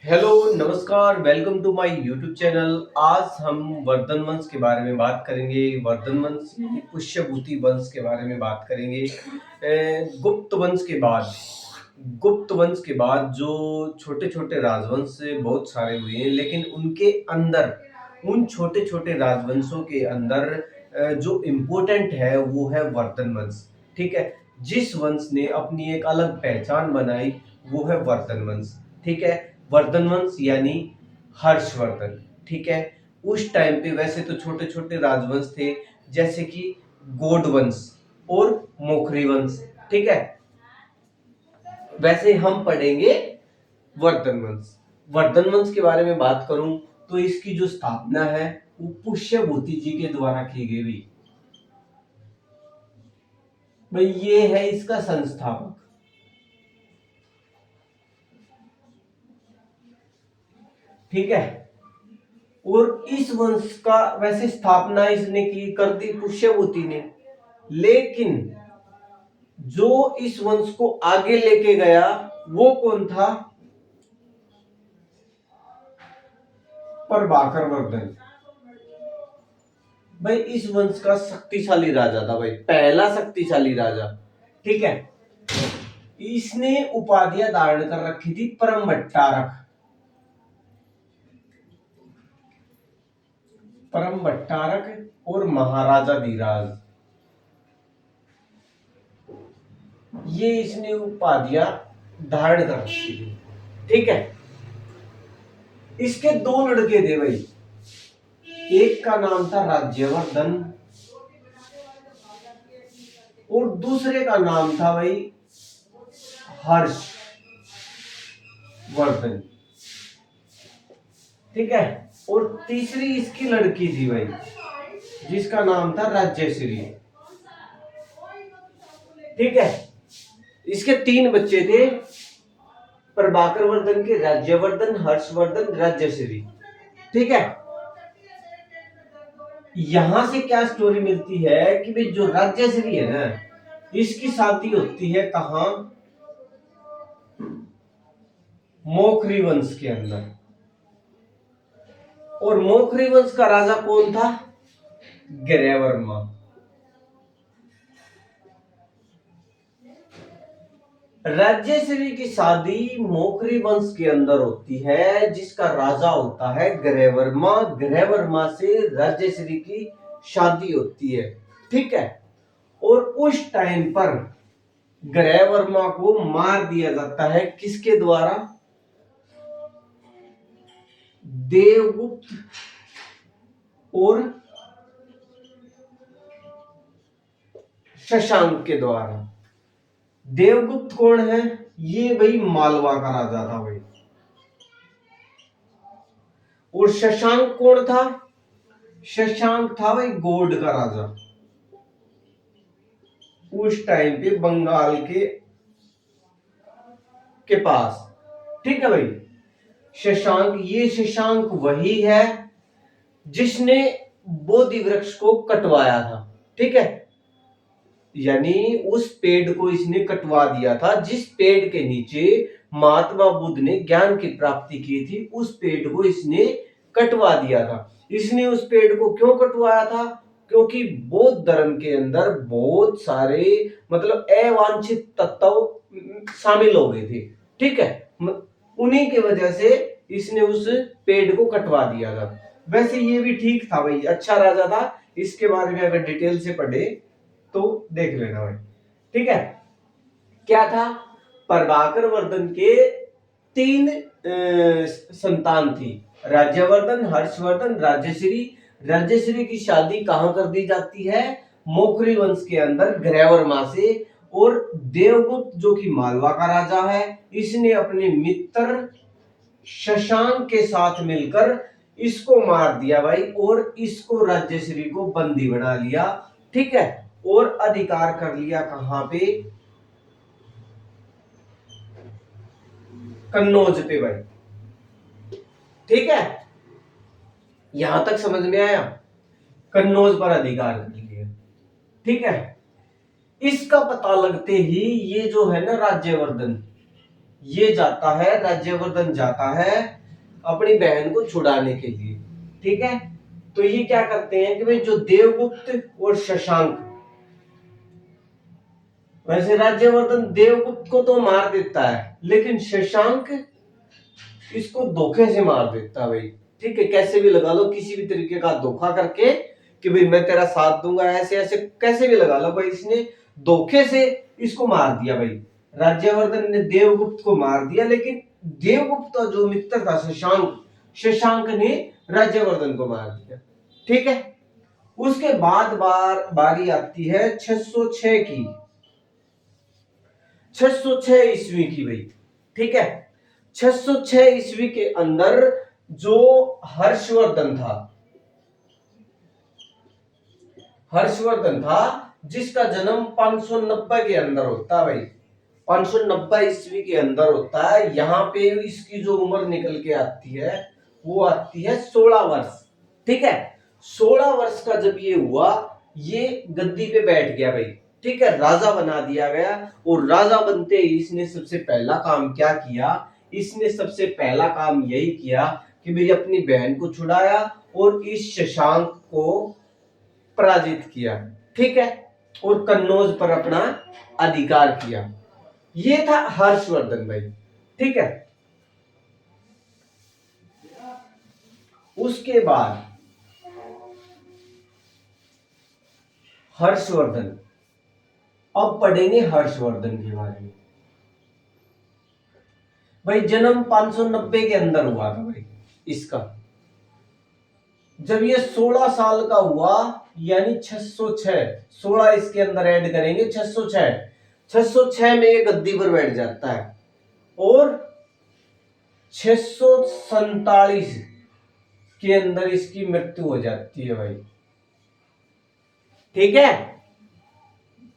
Hello, नमस्कार, welcome to my YouTube channel. आज हम वर्धन वंश के बारे में बात करेंगे। वर्धन वंश यानी पुष्यभूति वंश के बारे में बात करेंगे। गुप्त वंश के बाद जो छोटे छोटे राजवंश बहुत सारे हुए हैं, लेकिन उनके अंदर उन छोटे छोटे राजवंशों के अंदर जो इम्पोर्टेंट है वो है वर्धन वंश। ठीक है। जिस वंश ने अपनी एक अलग पहचान बनाई वो है वर्धन वंश। ठीक है। वर्धन वंश यानी हर्षवर्धन। ठीक है। उस टाइम पे वैसे तो छोटे छोटे राजवंश थे, जैसे कि गोड वंश और मोखरी वंश। ठीक है। वैसे हम पढ़ेंगे वर्धन वंश। वर्धन वंश के बारे में बात करूं तो इसकी जो स्थापना है वो पुष्यभूति जी के द्वारा की गई। भाई ये है इसका संस्थापक। ठीक है। और इस वंश का वैसे स्थापना इसने की कर दी पुष्यभूति ने, लेकिन जो इस वंश को आगे लेके गया वो कौन था? प्रभाकर वर्धन। भाई इस वंश का शक्तिशाली राजा था, भाई पहला शक्तिशाली राजा। ठीक है। इसने उपाधियां धारण कर रखी थी परम भट्टारक। परम भट्टारक और महाराजा धीराज, ये इसने उपाधियां धारण कर रखी थी। ठीक है। इसके दो लड़के थे भाई। एक का नाम था राज्यवर्धन और दूसरे का नाम था भाई हर्षवर्धन। ठीक है। और तीसरी इसकी लड़की थी भाई, जिसका नाम था राज्यश्री। ठीक है। इसके तीन बच्चे थे, प्रभाकर वर्धन के राज्यवर्धन, हर्षवर्धन, राज्यश्री। ठीक है। यहां से क्या स्टोरी मिलती है कि भाई जो राज्यश्री है ना, इसकी शादी होती है कहां? मोखरी वंश के अंदर। और मोखरी वंश का राजा कौन था? ग्रहवर्मा। राज्यश्री की शादी मोखरी वंश के अंदर होती है, जिसका राजा होता है ग्रहवर्मा। ग्रहवर्मा से राज्यश्री की शादी होती है। ठीक है। और उस टाइम पर ग्रहवर्मा को मार दिया जाता है किसके द्वारा? देवगुप्त और शशांक के द्वारा। देवगुप्त कौन है? ये भाई मालवा का राजा था भाई। और शशांक कौन था? शशांक था भाई गौड़ का राजा, उस टाइम पे बंगाल के पास। ठीक है भाई। शशांक, ये शशांक वही है जिसने बोधि वृक्ष को कटवाया था। ठीक है। यानी उस पेड़ को इसने कटवा दिया था जिस पेड़ के नीचे महात्मा बुद्ध ने ज्ञान की प्राप्ति की थी। उस पेड़ को इसने कटवा दिया था। इसने उस पेड़ को क्यों कटवाया था? क्योंकि बौद्ध धर्म के अंदर बहुत सारे मतलब अवांछित तत्व शामिल हो गए थे। ठीक है। उन्हीं की वजह से इसने उस पेड़ को कटवा दिया था। वैसे ये भी ठीक था भाई, अच्छा राजा था। इसके बारे में अगर डिटेल से पढ़े तो देख लेना भाई। ठीक है। क्या था? प्रभाकर वर्धन के तीन संतान थी, राज्यवर्धन, हर्षवर्धन, राज्यश्री। राज्यश्री की शादी कहां कर दी जाती है? मोखरी वंश के अंदर ग्रहवर्मा से। और देवगुप्त जो कि मालवा का राजा है, इसने अपने मित्र शशांक के साथ मिलकर इसको मार दिया भाई, और इसको राज्यश्री को बंदी बना लिया। ठीक है। और अधिकार कर लिया कहां पे? कन्नौज पे भाई। ठीक है। यहां तक समझ में आया? कन्नौज पर अधिकार कर लिया। ठीक है। इसका पता लगते ही ये जो है ना राज्यवर्धन, ये जाता है, राज्यवर्धन जाता है अपनी बहन को छुड़ाने के लिए। ठीक है, तो ये क्या करते हैं कि भाई जो देवगुप्त और शशांक, वैसे राज्यवर्धन देवगुप्त को तो मार देता है, लेकिन शशांक इसको धोखे से मार देता है भाई। ठीक है, कैसे भी लगा लो, किसी भी तरीके का धोखा करके कि भाई मैं तेरा साथ दूंगा, ऐसे ऐसे कैसे भी लगा लो भाई, इसने धोखे से इसको मार दिया भाई। राज्यवर्धन ने देवगुप्त को मार दिया, लेकिन देवगुप्त का जो मित्र था शशांक, शशांक ने राज्यवर्धन को मार दिया। ठीक है, उसके बाद बारी आती है 606 की, 606 ईस्वी की भाई। ठीक है, 606 ईस्वी के अंदर जो हर्षवर्धन था, हर्षवर्धन था जिसका जन्म 590 के अंदर होता है भाई, 590 ईस्वी के अंदर होता है। यहां पे इसकी जो उम्र निकल के आती है वो आती है 16 वर्ष। ठीक है, 16 वर्ष का जब ये हुआ, ये गद्दी पे बैठ गया भाई। ठीक है, राजा बना दिया गया, और राजा बनते ही इसने सबसे पहला काम क्या किया, इसने सबसे पहला काम यही किया कि भाई अपनी बहन को छुड़ाया और इस शशांक को पराजित किया। ठीक है, और कन्नौज पर अपना अधिकार किया। ये था हर्षवर्धन भाई। ठीक है, उसके बाद हर्षवर्धन, अब पढ़ेंगे हर्षवर्धन के बारे में। भाई जन्म 590 के अंदर हुआ था भाई इसका। जब ये 16 साल का हुआ, यानी 606, 16 इसके अंदर ऐड करेंगे, 606, 606 में ये गद्दी पर बैठ जाता है, और 647 के अंदर इसकी मृत्यु हो जाती है भाई। ठीक है,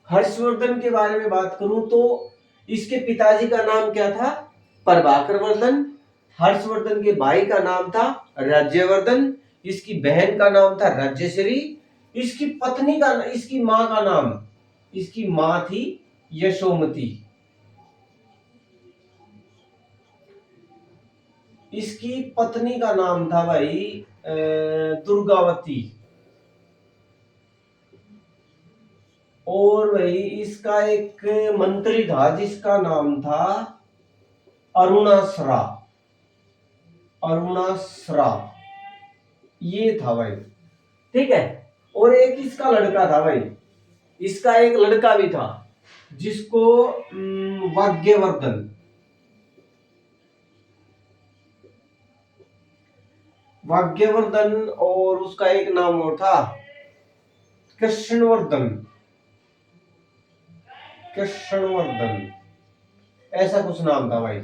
हर्षवर्धन के बारे में बात करूं तो इसके पिताजी का नाम क्या था, प्रभाकर वर्धन। हर्षवर्धन के भाई का नाम था राज्यवर्धन। इसकी बहन का नाम था राज्यश्री। इसकी पत्नी का, इसकी मां का नाम, इसकी मां थी यशोमती। इसकी पत्नी का नाम था भाई दुर्गावती। और भाई इसका एक मंत्री था जिसका नाम था अरुणासरा, अरुणासरा ये था भाई। ठीक है, और एक इसका लड़का था भाई, इसका एक लड़का भी था जिसको वाग्यवर्धन, वाग्यवर्धन, और उसका एक नाम और था कृष्णवर्धन, कृष्णवर्धन ऐसा कुछ नाम था भाई।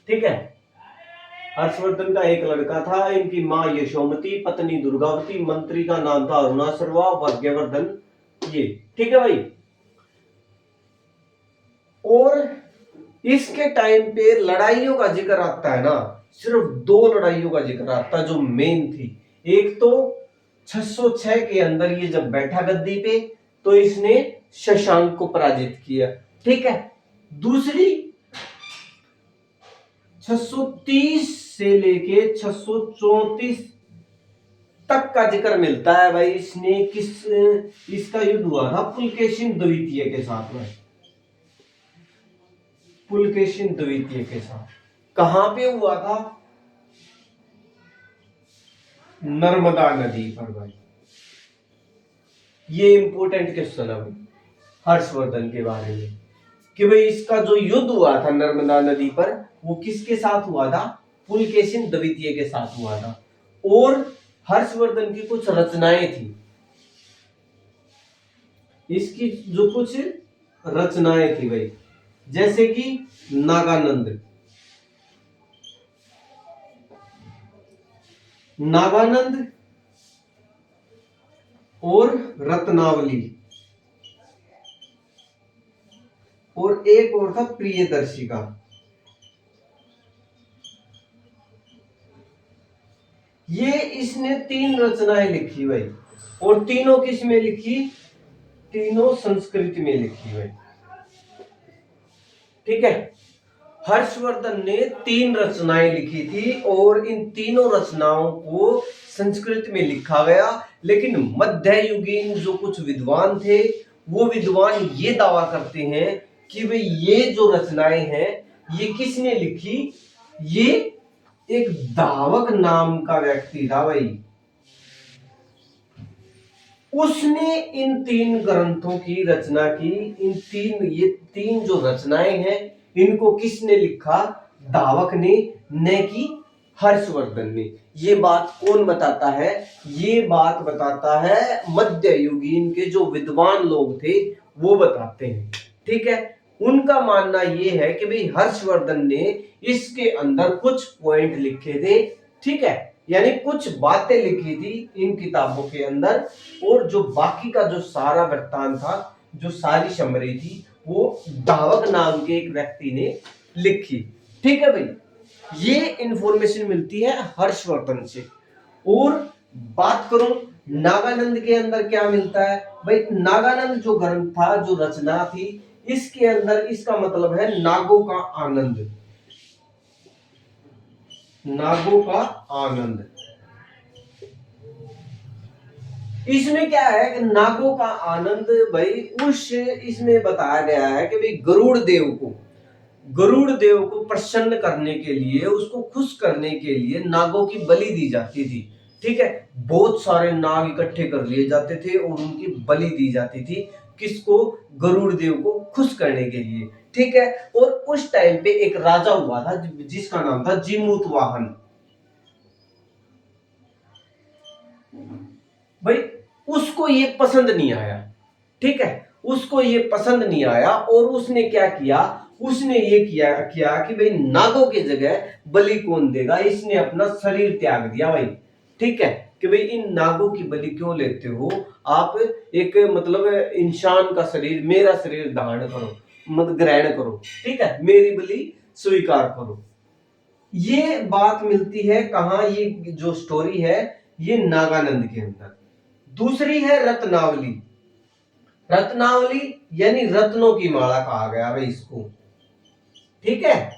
ठीक है, हर्षवर्धन का एक लड़का था, इनकी मां यशोमती, पत्नी दुर्गावती, मंत्री का नाम था अरुणासर्वा, वाग्यवर्धन ये। ठीक है भाई, और इसके टाइम पे लड़ाइयों का जिक्र आता है ना, सिर्फ 2 लड़ाइयों का जिक्र आता है जो मेन थी। एक तो 606 के अंदर ये जब बैठा गद्दी पे तो इसने शशांक को पराजित किया। ठीक है, दूसरी 630 से लेके 634 तक का जिक्र मिलता है भाई। इसने इसका युद्ध हुआ था पुलकेशिन द्वितीय के साथ में, पुलकेशिन द्वितीय के साथ। कहां पे हुआ था, नर्मदा नदी पर भाई। ये इंपोर्टेंट क्वेश्चन है भाई हर्षवर्धन के बारे में, कि भाई इसका जो युद्ध हुआ था नर्मदा नदी पर वो किसके साथ हुआ था, पुलकेशिन द्वितीय के साथ हुआ था। और हर्षवर्धन की कुछ रचनाएं थी, इसकी जो कुछ रचनाएं थी भाई, जैसे कि नागानंद, नागानंद और रत्नावली, और एक और था प्रियदर्शिका। ये इसने 3 रचनाएं लिखी भाई, और तीनों किस में लिखी, तीनों संस्कृत में लिखी भाई। ठीक है, हर्षवर्धन ने 3 रचनाएं लिखी थी और इन तीनों रचनाओं को संस्कृत में लिखा गया। लेकिन मध्ययुगीन जो कुछ विद्वान थे वो विद्वान ये दावा करते हैं कि भाई ये जो रचनाएं हैं ये किसने लिखी, ये एक धावक नाम का व्यक्ति था भाई, उसने इन 3 ग्रंथों की रचना की। ये तीन जो रचनाएं हैं इनको किसने लिखा, धावक ने, न कि हर्षवर्धन ने। ये बात कौन बताता है, ये बात बताता है मध्ययुगीन के जो विद्वान लोग थे वो बताते हैं। ठीक है, उनका मानना ये है कि भाई हर्षवर्धन ने इसके अंदर कुछ पॉइंट लिखे थे। ठीक है, यानी कुछ बातें लिखी थी इन किताबों के अंदर, और जो बाकी का जो सारा वृत्तांत था, जो सारी समरी थी, वो धावक नाम के एक व्यक्ति ने लिखी। ठीक है भाई, ये इंफॉर्मेशन मिलती है हर्षवर्धन से। और बात करूं नागानंद के अंदर क्या मिलता है भाई, नागानंद जो ग्रंथ था, जो रचना थी, इसके अंदर इसका मतलब है नागों का आनंद, नागों का आनंद। इसमें क्या है कि नागों का आनंद भाई इसमें बताया गया है कि भाई गरुड़ देव को प्रसन्न करने के लिए, उसको खुश करने के लिए नागों की बलि दी जाती थी। ठीक है, बहुत सारे नाग इकट्ठे कर लिए जाते थे और उनकी बलि दी जाती थी। किसको, गरुड़ देव को खुश करने के लिए। ठीक है, और उस टाइम पे एक राजा हुआ था जिसका नाम था जीमूतवाहन। भाई उसको ये पसंद नहीं आया। ठीक है, उसको ये पसंद नहीं आया और उसने क्या किया, उसने ये किया कि भाई नागों की जगह बलि कौन देगा, इसने अपना शरीर त्याग दिया भाई। ठीक है, कि भाई इन नागों की बलि क्यों लेते हो आप, एक मतलब इंसान का शरीर, मेरा शरीर धारण करो, मत ग्रहण करो। ठीक है, मेरी बलि स्वीकार करो। ये बात मिलती है कहां, ये जो स्टोरी है ये नागानंद के अंदर। दूसरी है रत्नावली। रत्नावली यानी रत्नों की माला कहा गया भाई इसको। ठीक है,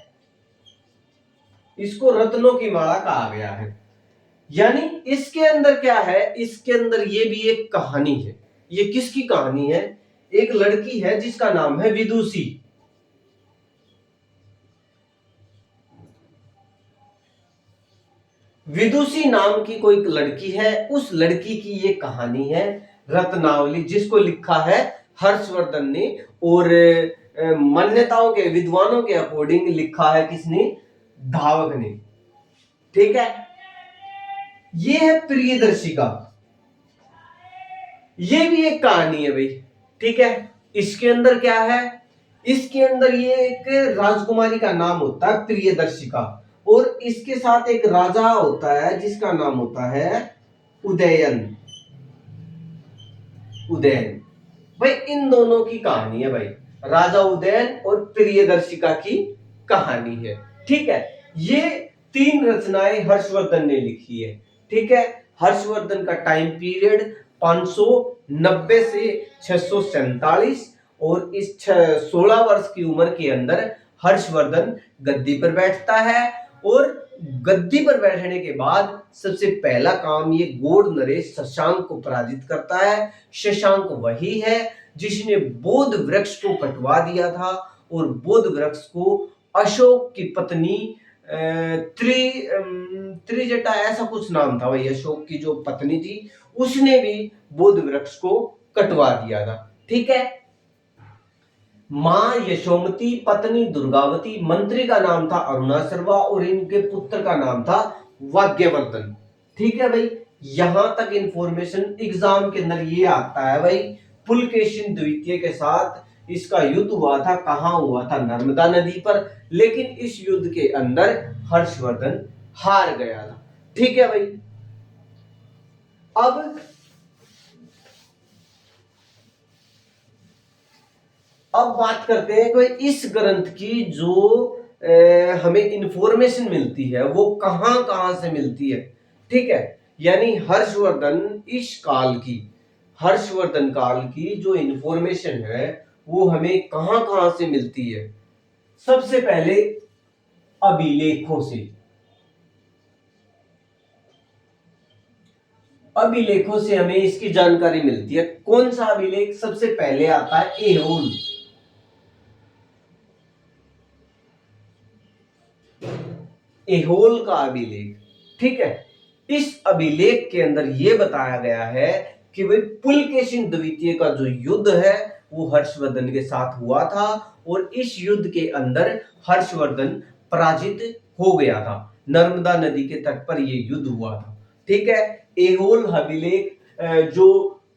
इसको रत्नों की माला कहा गया है। यानी इसके अंदर क्या है, इसके अंदर ये भी एक कहानी है। ये किसकी कहानी है, एक लड़की है जिसका नाम है विदुषी। विदुषी नाम की कोई लड़की है, उस लड़की की ये कहानी है रत्नावली, जिसको लिखा है हर्षवर्धन ने। और मान्यताओं के, विद्वानों के अकॉर्डिंग लिखा है किसने, धावक ने। ठीक है, ये है प्रियदर्शिका, ये भी एक कहानी है भाई। ठीक है, इसके अंदर क्या है, इसके अंदर ये एक राजकुमारी का नाम होता है प्रियदर्शिका, और इसके साथ एक राजा होता है जिसका नाम होता है उदयन। उदयन भाई, इन दोनों की कहानी है भाई, राजा उदयन और प्रियदर्शिका की कहानी है। ठीक है, ये 3 रचनाएं हर्षवर्धन ने लिखी है। ठीक है, हर्षवर्धन का टाइम पीरियड 590 से 647, और इस 16 वर्ष की उम्र के अंदर हर्षवर्धन गद्दी पर बैठता है। और गद्दी पर बैठने के बाद सबसे पहला काम ये गौड़ नरेश शशांक को पराजित करता है। शशांक वही है जिसने बोध वृक्ष को कटवा दिया था, और बोध वृक्ष को अशोक की पत्नी त्रिजटा ऐसा कुछ नाम था भाई, अशोक की जो पत्नी थी उसने भी बोध वृक्ष को कटवा दिया था। ठीक है, मां यशोमती, पत्नी दुर्गावती, मंत्री का नाम था अरुणासर्वा और इनके पुत्र का नाम था वाग्यवर्धन। ठीक है भाई, यहां तक इंफॉर्मेशन एग्जाम के अंदर ये आता है भाई। पुलकेशिन द्वितीय के साथ इसका युद्ध हुआ था, कहां हुआ था, नर्मदा नदी पर। लेकिन इस युद्ध के अंदर हर्षवर्धन हार गया था। ठीक है भाई, अब बात करते हैं कि इस ग्रंथ की जो हमें इंफॉर्मेशन मिलती है वो कहां कहां से मिलती है। ठीक है, यानी हर्षवर्धन काल की जो इंफॉर्मेशन है वो हमें कहां कहां से मिलती है। सबसे पहले अभिलेखों से। अभिलेखों से हमें इसकी जानकारी मिलती है। कौन सा अभिलेख सबसे पहले आता है? एहोल। एहोल का अभिलेख, ठीक है। इस अभिलेख के अंदर यह बताया गया है कि भाई पुलकेशिन द्वितीय का जो युद्ध है वो हर्षवर्धन के साथ हुआ था और इस युद्ध के अंदर हर्षवर्धन पराजित हो गया था। नर्मदा नदी के तट पर यह युद्ध हुआ था, ठीक है। एहोल अभिलेख जो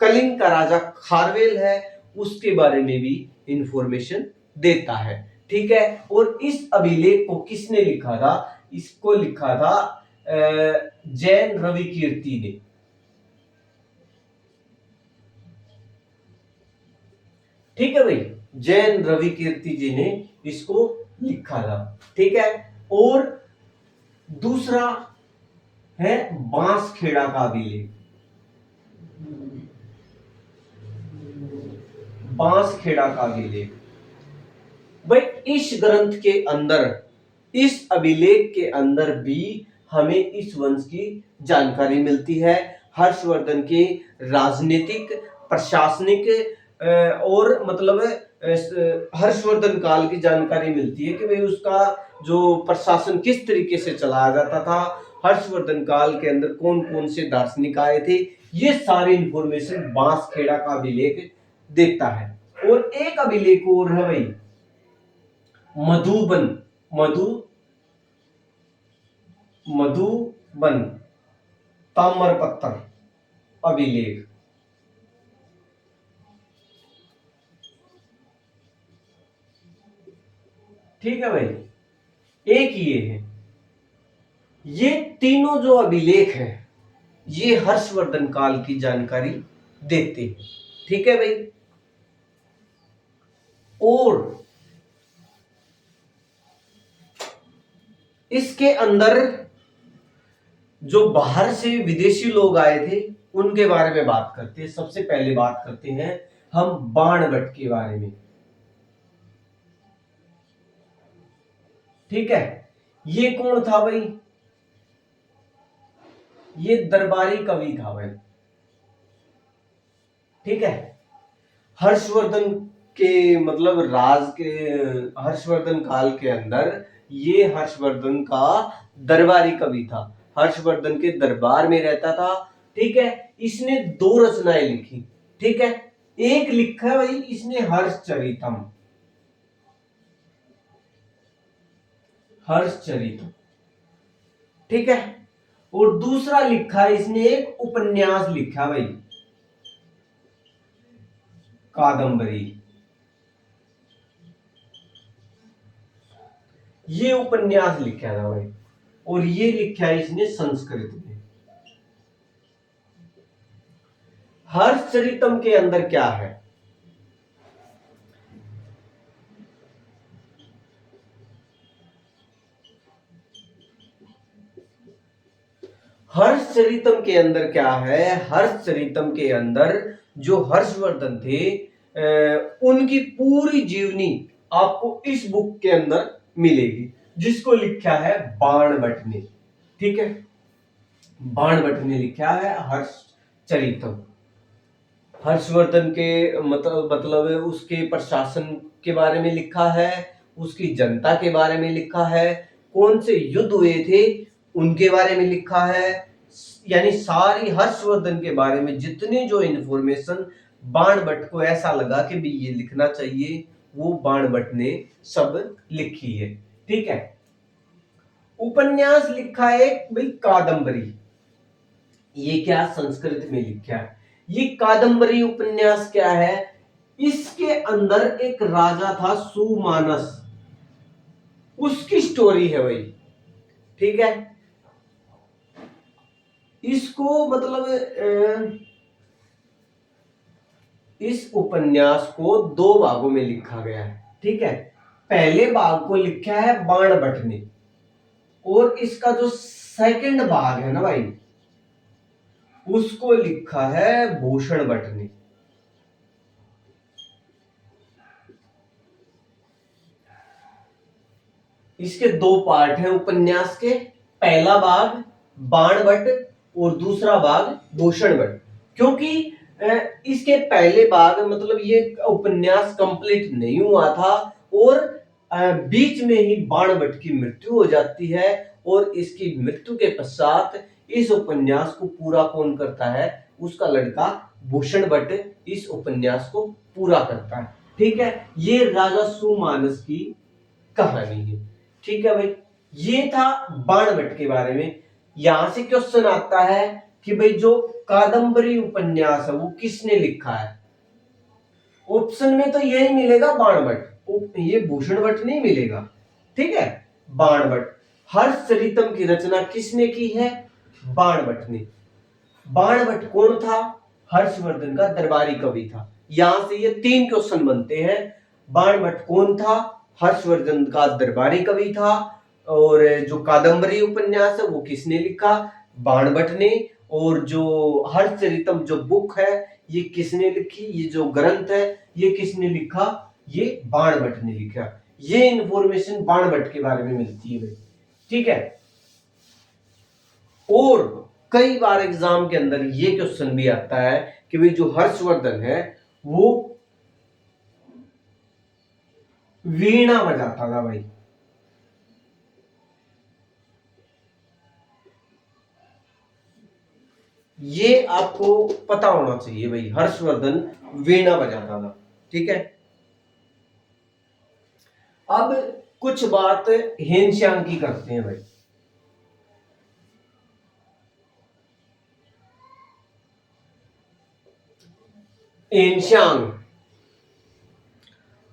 कलिंग का राजा खारवेल है उसके बारे में भी इंफॉर्मेशन देता है, ठीक है। और इस अभिलेख को किसने लिखा था? इसको लिखा था जैन रवि कीर्ति ने, ठीक है भाई। जैन रवि कीर्ति जी ने इसको लिखा था, ठीक है। और दूसरा है बांसखेड़ा का अभिलेख। बांसखेड़ा का अभिलेख भाई इस ग्रंथ के अंदर, इस अभिलेख के अंदर भी हमें इस वंश की जानकारी मिलती है। हर्षवर्धन के राजनीतिक, प्रशासनिक और मतलब हर्षवर्धन काल की जानकारी मिलती है कि भाई उसका जो प्रशासन किस तरीके से चलाया जाता था, हर्षवर्धन काल के अंदर कौन कौन से दार्शनिक आए थे, ये सारी इंफॉर्मेशन बांसखेड़ा का अभिलेख देता है। और एक अभिलेख और है भाई मधुबन, मधुबन ताम्रपत्र अभिलेख, ठीक है भाई। एक ये है, ये तीनों जो अभिलेख हैं ये हर्षवर्धन काल की जानकारी देते हैं, ठीक है भाई। और इसके अंदर जो बाहर से विदेशी लोग आए थे उनके बारे में बात करते हैं। सबसे पहले बात करते हैं हम बाणभट्ट के बारे में, ठीक है। ये कौन था भाई? ये दरबारी कवि था भाई, ठीक है। हर्षवर्धन के मतलब राज के, हर्षवर्धन काल के अंदर ये हर्षवर्धन का दरबारी कवि था, हर्षवर्धन के दरबार में रहता था, ठीक है। इसने दो रचनाएं लिखी, ठीक है। एक लिखा है भाई इसने हर्षचरितम, हर्षचरितम, ठीक है। और दूसरा लिखा है इसने एक उपन्यास लिखा भाई, कादंबरी। ये उपन्यास लिखा था भाई और ये लिखा है इसने संस्कृत में। हर्षचरितम के अंदर क्या है? हर्षचरितम के अंदर क्या है? हर्षचरितम के अंदर जो हर्षवर्धन थे उनकी पूरी जीवनी आपको इस बुक के अंदर मिलेगी, जिसको लिखा है बाणभट्ट ने, ठीक है। बाणभट्ट ने लिखा है हर्षचरितम। हर्षवर्धन के मतलब उसके प्रशासन के बारे में लिखा है, उसकी जनता के बारे में लिखा है, कौन से युद्ध हुए थे उनके बारे में लिखा है। यानी सारी हर्षवर्धन के बारे में जितनी जो इंफॉर्मेशन बाणभट्ट को ऐसा लगा कि भी ये लिखना चाहिए, वो बाणभट्ट ने सब लिखी है, ठीक है। उपन्यास लिखा है भाई कादंबरी, ये क्या संस्कृत में लिखा है। ये कादंबरी उपन्यास क्या है? इसके अंदर एक राजा था सुमानस, उसकी स्टोरी है भाई, ठीक है। इसको मतलब इस उपन्यास को दो भागों में लिखा गया है, ठीक है। पहले भाग को लिखा है बाणभट्ट ने और इसका जो सेकंड भाग है ना भाई उसको लिखा है भूषण भट्ट ने। इसके दो पार्ट हैं उपन्यास के। पहला भाग बाणभट्ट और दूसरा भाग भूषण भट्ट। क्योंकि इसके पहले भाग मतलब ये उपन्यास कंप्लीट नहीं हुआ था और बीच में ही बाणभट्ट की मृत्यु हो जाती है और इसकी मृत्यु के पश्चात इस उपन्यास को पूरा कौन करता है, उसका लड़का भूषण भट्ट इस उपन्यास को पूरा करता है। ठीक है, ये राजा सुमानस की कहानी है। ठीक है भाई, ये था बाणभट्ट के बारे में। यहां से क्वेश्चन आता है कि भाई जो कादंबरी उपन्यास है वो किसने लिखा है। ऑप्शन में तो यही मिलेगा बाणभट्ट, ये भूषण भट्ट नहीं मिलेगा। ठीक है, बाणभट्ट। हर्षचरितम की रचना किसने की है, बाणभट्ट ने। बाणभट्ट कौन था, हर्षवर्धन का दरबारी कवि था। यहां से ये तीन क्वेश्चन बनते हैं। बाणभट्ट कौन था, हर्षवर्धन का दरबारी कवि था। और जो कादंबरी उपन्यास है वो किसने लिखा, बाणभट्ट ने। और जो हर्षचरितम जो बुक है ये किसने लिखी, ये जो ग्रंथ है ये किसने लिखा, ये बाणभट्ट ने लिखा। ये इंफॉर्मेशन बाणभट्ट के बारे में मिलती है। ठीक है, और कई बार एग्जाम के अंदर ये क्वेश्चन भी आता है कि भाई जो हर्षवर्धन है वो वीणा बजाता था भाई। ये आपको पता होना चाहिए भाई, हर्षवर्धन वीणा बजाता था। ठीक है, अब कुछ बात हेनश्यांग की करते हैं भाई। हेनश्यांग,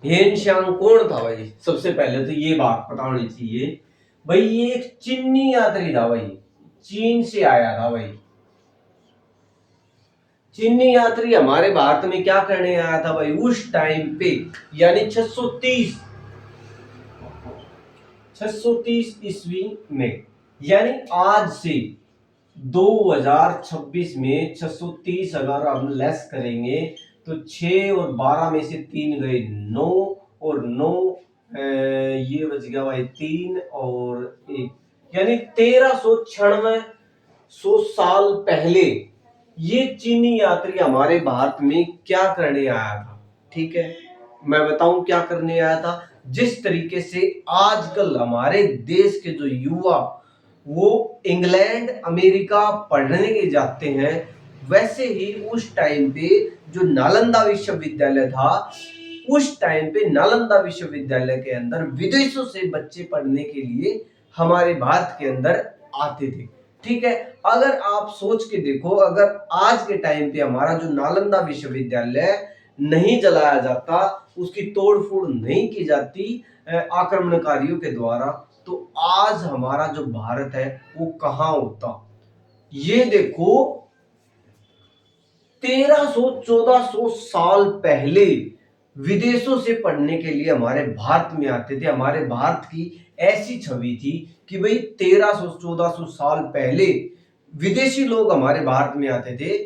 हेनश्यांग कौन था भाई, सबसे पहले तो ये बात पता होनी चाहिए भाई, ये एक चीनी यात्री था भाई, चीन से आया था भाई। चीनी यात्री हमारे भारत में क्या करने आया था भाई उस टाइम पे, यानी 630 ईस्वी में, यानी आज से 2026 में 630 अगर हम लेस करेंगे तो 6 और 12 में से 3 गए 9 और 9 ये बच गया भाई 3 और 1, यानी 1396 साल पहले ये चीनी यात्री हमारे भारत में क्या करने आया था। ठीक है, मैं बताऊं क्या करने आया था। जिस तरीके से आजकल हमारे देश के जो युवा वो इंग्लैंड अमेरिका पढ़ने के जाते हैं, वैसे ही उस टाइम पे जो नालंदा विश्वविद्यालय था, उस टाइम पे नालंदा विश्वविद्यालय के अंदर विदेशों से बच्चे पढ़ने के लिए हमारे भारत के अंदर आते थे। ठीक है, अगर आप सोच के देखो, अगर आज के टाइम पे हमारा जो नालंदा विश्वविद्यालय नहीं जलाया जाता, उसकी तोड़फोड़ नहीं की जाती आक्रमणकारियों के द्वारा, तो आज हमारा जो भारत है वो कहां होता। ये देखो 1300-1400 साल पहले विदेशों से पढ़ने के लिए हमारे भारत में आते थे। हमारे भारत की ऐसी छवि थी कि भाई 1300-1400 साल पहले विदेशी लोग हमारे भारत में आते थे।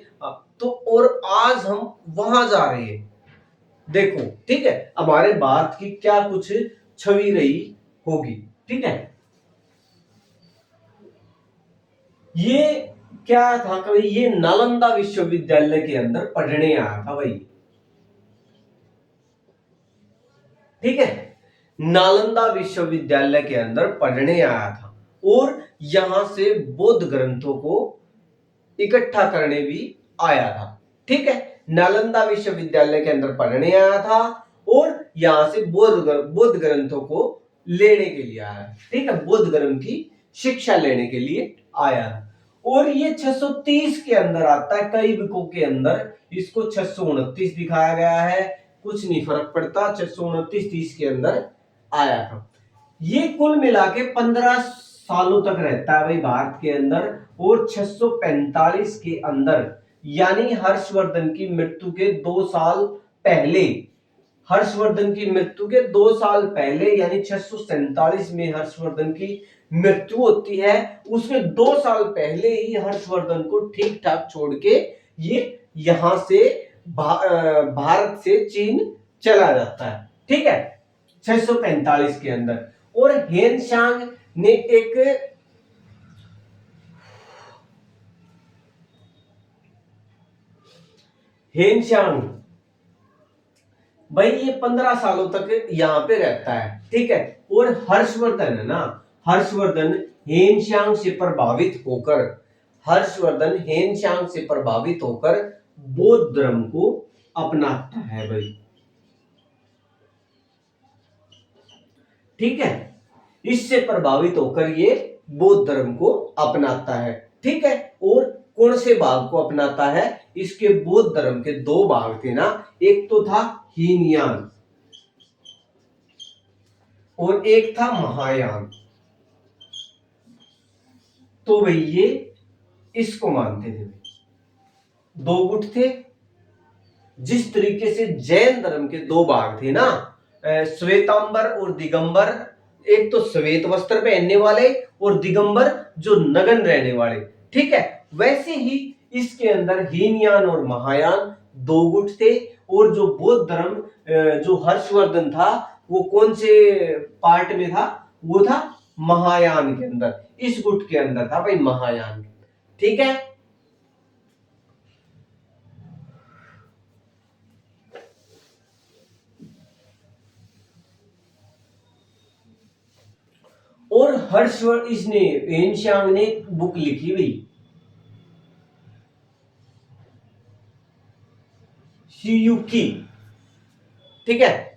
तो और आज हम वहां जा रहे हैं, देखो। ठीक है, हमारे भारत की क्या कुछ छवि रही होगी। ठीक है, ये क्या था कि ये नालंदा विश्वविद्यालय के अंदर पढ़ने आया था भाई। ठीक है, नालंदा विश्वविद्यालय के अंदर पढ़ने आया था और यहां से बौद्ध ग्रंथों को इकट्ठा करने भी आया था। ठीक है, नालंदा विश्वविद्यालय के अंदर पढ़ने आया था और यहां से बौद्ध ग्रंथों को लेने के लिए आया। ठीक है, बौद्ध ग्रंथ की शिक्षा लेने के लिए आया। और ये 630 के अंदर आता है, कई बुकों के अंदर इसको 629 दिखाया गया है, कुछ नहीं फर्क पड़ता, 629-30 के अंदर आया था। ये कुल मिला के 15 सालों तक रहता है भाई भारत के अंदर। और 645 के अंदर यानी हर्षवर्धन की मृत्यु के 2 साल पहले, हर्षवर्धन की मृत्यु के 2 साल पहले यानी 647 में हर्षवर्धन की मृत्यु होती है। उसके 2 साल पहले ही हर्षवर्धन को ठीक ठाक छोड़ के ये यहां से भारत से चीन चला जाता है। ठीक है, 645 के अंदर। और हेन सांग ने एक हेन सांग भाई ये 15 सालों तक यहाँ पे रहता है, ठीक है। और हर्षवर्धन है ना, हर्षवर्धन हेनशांग से प्रभावित होकर, हर्षवर्धन हेनशांग से प्रभावित होकर बौद्ध धर्म को अपनाता है भाई, ठीक है। इससे प्रभावित होकर ये बौद्ध धर्म को अपनाता है, ठीक है। और कौन से भाग को अपनाता है? इसके बौद्ध धर्म के दो भाग थे ना, एक तो था हीनयान और एक था महायान। तो भाई ये इसको मानते थे, दो गुट थे। जिस तरीके से जैन धर्म के दो भाग थे ना, श्वेतांबर और दिगंबर, एक तो श्वेत वस्त्र पहनने वाले और दिगंबर जो नग्न रहने वाले, ठीक है। वैसे ही इसके अंदर हीनयान और महायान दो गुट थे। और जो बौद्ध धर्म जो हर्षवर्धन था वो कौन से पार्ट में था? वो था महायान के अंदर, इस गुट के अंदर था भाई, महायान, ठीक है। और हर्षवर्धन इसने हेनशांग ने बुक लिखी हुई शियुकी, ठीक है।